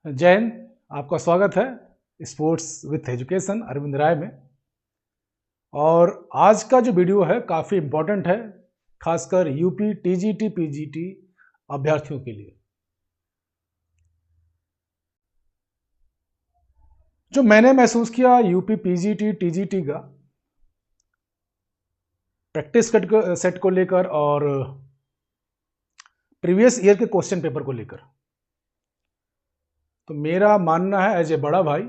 जय हिंद। आपका स्वागत है स्पोर्ट्स विथ एजुकेशन अरविंद राय में। और आज का जो वीडियो है काफ़ी इम्पोर्टेंट है, खासकर यूपी टीजीटी पीजीटी अभ्यर्थियों के लिए। जो मैंने महसूस किया यूपी पीजीटी टीजीटी का प्रैक्टिस सेट को लेकर और प्रीवियस ईयर के क्वेश्चन पेपर को लेकर, तो मेरा मानना है एज ए बड़ा भाई,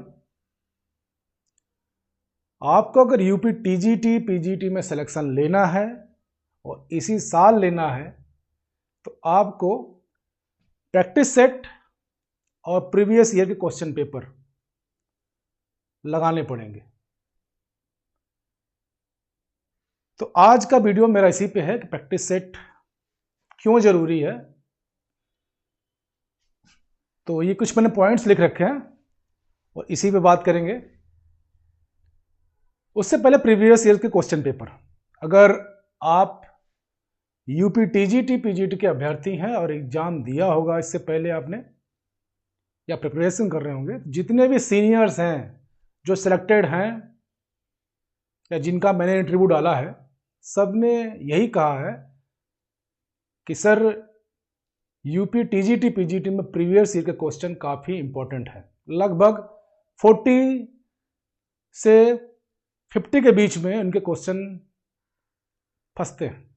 आपको अगर यूपी टीजीटी पीजीटी में सिलेक्शन लेना है और इसी साल लेना है तो आपको प्रैक्टिस सेट और प्रीवियस ईयर के क्वेश्चन पेपर लगाने पड़ेंगे। तो आज का वीडियो मेरा इसी पे है कि प्रैक्टिस सेट क्यों जरूरी है। तो ये कुछ मैंने पॉइंट्स लिख रखे हैं और इसी पे बात करेंगे। उससे पहले प्रीवियस ईयर के क्वेश्चन पेपर, अगर आप यूपी टीजीटी पीजीटी के अभ्यर्थी हैं और एग्जाम दिया होगा इससे पहले आपने, या प्रिपरेशन कर रहे होंगे, जितने भी सीनियर्स हैं जो सिलेक्टेड हैं या जिनका मैंने इंटरव्यू डाला है, सब ने यही कहा है कि सर यूपी टीजीटी पीजीटी में प्रीवियस ईयर के क्वेश्चन काफ़ी इंपॉर्टेंट है। लगभग 40 से 50 के बीच में उनके क्वेश्चन फंसते हैं,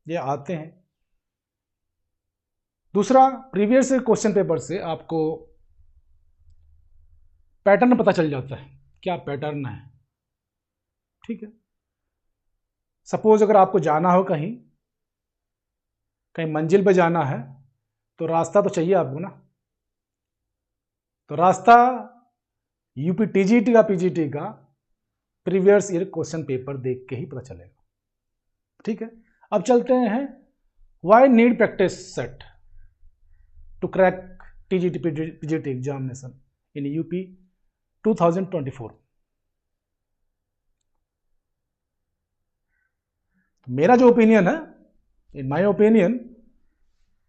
ये आते हैं। दूसरा, प्रीवियस क्वेश्चन पेपर से आपको पैटर्न पता चल जाता है, क्या पैटर्न है। ठीक है, सपोज अगर आपको जाना हो कहीं मंजिल पे जाना है तो रास्ता तो चाहिए आपको ना। तो रास्ता यूपी टीजीटी का पीजीटी का प्रीवियस ईयर क्वेश्चन पेपर देख के ही पता चलेगा। ठीक है, अब चलते हैं why need practice set to crack TGT PGT examination in UP 2024। मेरा जो ओपिनियन है, इन माय ओपिनियन,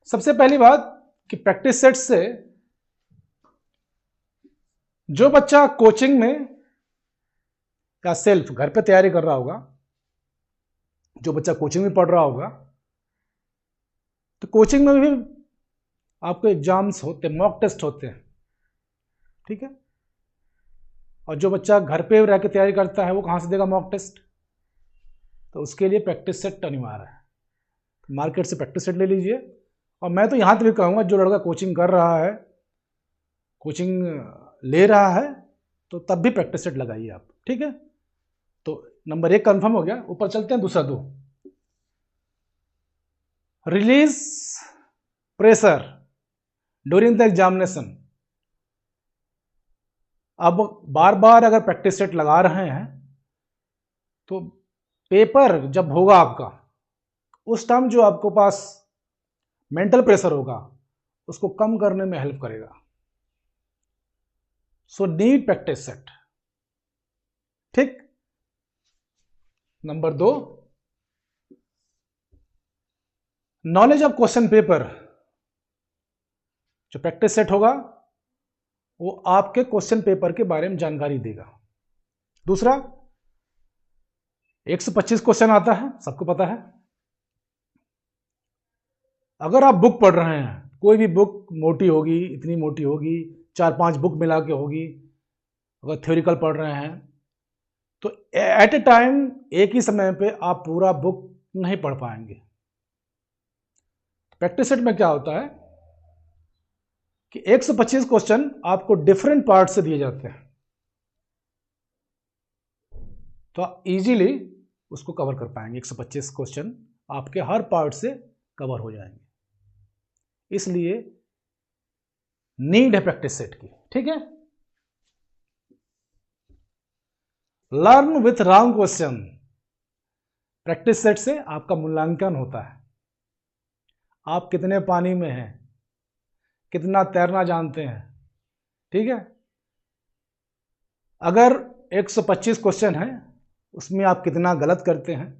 सबसे पहली बात कि प्रैक्टिस सेट से जो बच्चा कोचिंग में या सेल्फ घर पे तैयारी कर रहा होगा, जो बच्चा कोचिंग में पढ़ रहा होगा, तो कोचिंग में भी आपको एग्जाम्स होते, मॉक टेस्ट होते हैं। ठीक है, और जो बच्चा घर पे रह के तैयारी करता है वो कहाँ से देगा मॉक टेस्ट? तो उसके लिए प्रैक्टिस सेट अनिवार्य है। मार्केट से प्रैक्टिस सेट ले लीजिए। और मैं तो यहाँ तक भी कहूँगा, जो लड़का कोचिंग कर रहा है, कोचिंग ले रहा है, तो तब भी प्रैक्टिस सेट लगाइए आप। ठीक है, तो नंबर 1 कंफर्म हो गया। ऊपर चलते हैं, दूसरा 2, release pressure during the examination. अब बार बार अगर प्रैक्टिस सेट लगा रहे हैं तो पेपर जब होगा आपका, उस टाइम जो आपको पास मेंटल प्रेशर होगा उसको कम करने में हेल्प करेगा। So need practice set. ठीक, number 2, knowledge of question paper. जो प्रैक्टिस सेट होगा वो आपके क्वेश्चन पेपर के बारे में जानकारी देगा। दूसरा, 125 क्वेश्चन आता है, सबको पता है। अगर आप बुक पढ़ रहे हैं, कोई भी बुक मोटी होगी, इतनी मोटी होगी, 4-5 बुक मिला के होगी, अगर थ्योरिकल पढ़ रहे हैं, तो एट ए टाइम, एक ही समय पे आप पूरा बुक नहीं पढ़ पाएंगे। प्रैक्टिस सेट में क्या होता है कि 125 क्वेश्चन आपको डिफरेंट पार्ट से दिए जाते हैं, तो आप इजीली उसको कवर कर पाएंगे। 125 क्वेश्चन आपके हर पार्ट से कवर हो जाएंगे, इसलिए नीड है प्रैक्टिस सेट की। ठीक है, learn with wrong question. Practice set से आपका मूल्यांकन होता है, आप कितने पानी में हैं, कितना तैरना जानते हैं। ठीक है, अगर 125 क्वेश्चन है, उसमें आप कितना गलत करते हैं,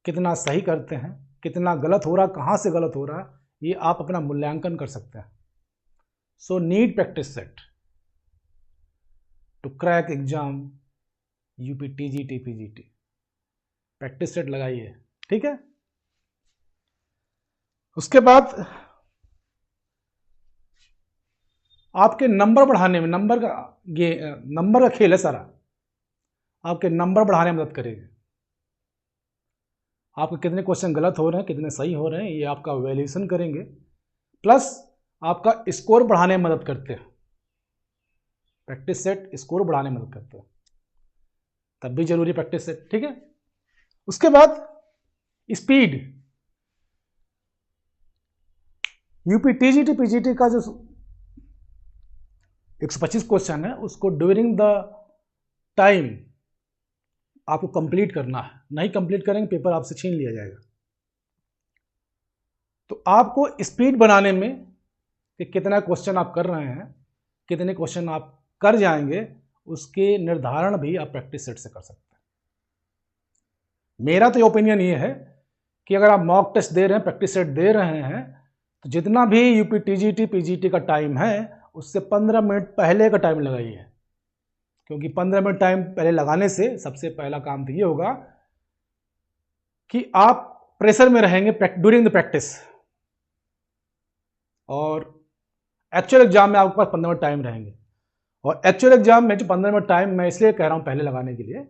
कितना सही करते हैं, कितना गलत हो रहा, कहां से गलत हो रहा, ये आप अपना मूल्यांकन कर सकते हैं। So need practice set to crack exam UP TGT PGT. Practice set लगाइए, ठीक है। उसके बाद आपके नंबर बढ़ाने में, नंबर का खेल है सारा, आपके नंबर बढ़ाने में मदद करेगी। आपके कितने क्वेश्चन गलत हो रहे हैं, कितने सही हो रहे हैं, ये आपका वैल्यूएशन करेंगे, प्लस आपका स्कोर बढ़ाने में मदद करते हैं। प्रैक्टिस सेट स्कोर बढ़ाने में मदद करते हैं, तब भी जरूरी प्रैक्टिस सेट, ठीक है। उसके बाद स्पीड, यूपी टीजीटी पीजीटी का जो 125 क्वेश्चन है उसको ड्यूरिंग द टाइम आपको कंप्लीट करना है, नहीं कंप्लीट करेंगे पेपर आपसे छीन लिया जाएगा। तो आपको स्पीड बनाने में कि कितना क्वेश्चन आप कर रहे हैं, कितने क्वेश्चन आप कर जाएंगे, उसके निर्धारण भी आप प्रैक्टिस सेट से कर सकते हैं। मेरा तो ओपिनियन ये है कि अगर आप मॉक टेस्ट दे रहे हैं, प्रैक्टिस सेट दे रहे हैं, तो जितना भी यूपी टीजीटी पीजीटी का टाइम है उससे 15 मिनट पहले का टाइम लगाइए, क्योंकि 15 मिनट टाइम पहले लगाने से सबसे पहला काम तो ये होगा कि आप प्रेशर में रहेंगे ड्यूरिंग द प्रैक्टिस, और एक्चुअल एग्जाम में आपके पास 15 मिनट टाइम रहेंगे। और एक्चुअल एग्जाम में जो 15 मिनट टाइम मैं इसलिए कह रहा हूं पहले लगाने के लिए,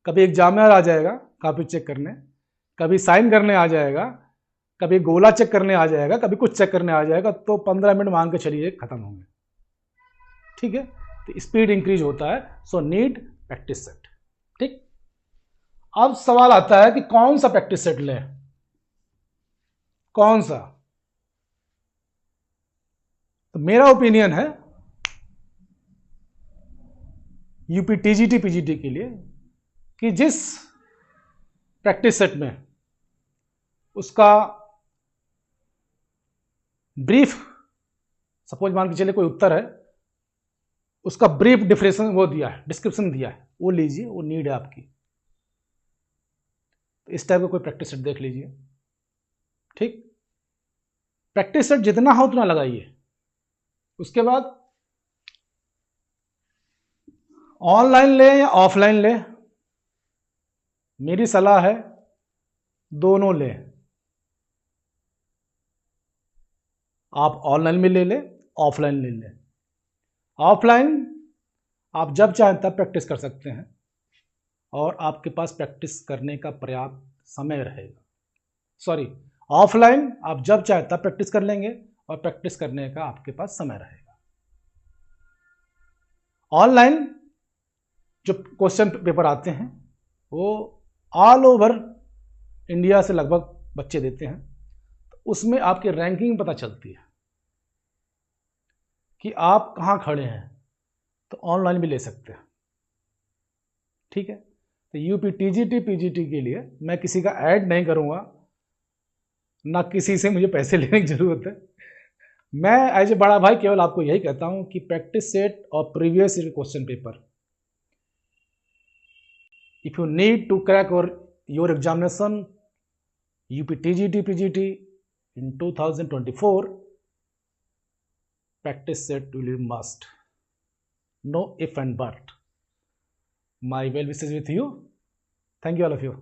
कभी एग्जामिनर आ जाएगा कॉपी चेक करने, कभी साइन करने आ जाएगा, कभी गोला चेक करने आ जाएगा, कभी कुछ चेक करने आ जाएगा, तो 15 मिनट मान के चलिए खत्म होंगे, ठीक है। तो स्पीड इंक्रीज होता है, सो नीड प्रैक्टिस सेट, ठीक। अब सवाल आता है कि कौन सा प्रैक्टिस सेट लें, कौन सा। तो मेरा ओपिनियन है यूपी टीजीटी पीजीटी के लिए कि जिस प्रैक्टिस सेट में उसका ब्रीफ, सपोज मान के चलिए कोई उत्तर है, उसका ब्रीफ डिफरेंशन वो दिया है, डिस्क्रिप्शन दिया है, वो लीजिए, वो नीड है आपकी। तो इस टाइप का कोई प्रैक्टिस सेट देख लीजिए, ठीक। प्रैक्टिस सेट जितना हो उतना लगाइए। उसके बाद ऑनलाइन ले या ऑफलाइन ले, मेरी सलाह है दोनों ले। आप ऑनलाइन में ले ले, ऑफलाइन ले ले। ऑफलाइन आप जब चाहें तब प्रैक्टिस कर सकते हैं और आपके पास प्रैक्टिस करने का पर्याप्त समय रहेगा। सॉरी, ऑफलाइन आप जब चाहें तब प्रैक्टिस कर लेंगे और प्रैक्टिस करने का आपके पास समय रहेगा। ऑनलाइन जो क्वेश्चन पेपर आते हैं वो ऑल ओवर इंडिया से लगभग बच्चे देते हैं, तो उसमें आपकी रैंकिंग पता चलती है कि आप कहाँ खड़े हैं, तो ऑनलाइन भी ले सकते हैं, ठीक है। तो यूपी टीजीटी पीजीटी के लिए मैं किसी का ऐड नहीं करूँगा, ना किसी से मुझे पैसे लेने की ज़रूरत है। मैं एज ए बड़ा भाई केवल आपको यही कहता हूँ कि प्रैक्टिस सेट और previous year question paper, if you need to crack your examination UP TGT PGT in 2024, practice set will be must, no if and but. My well wishes with you. Thank you all of you.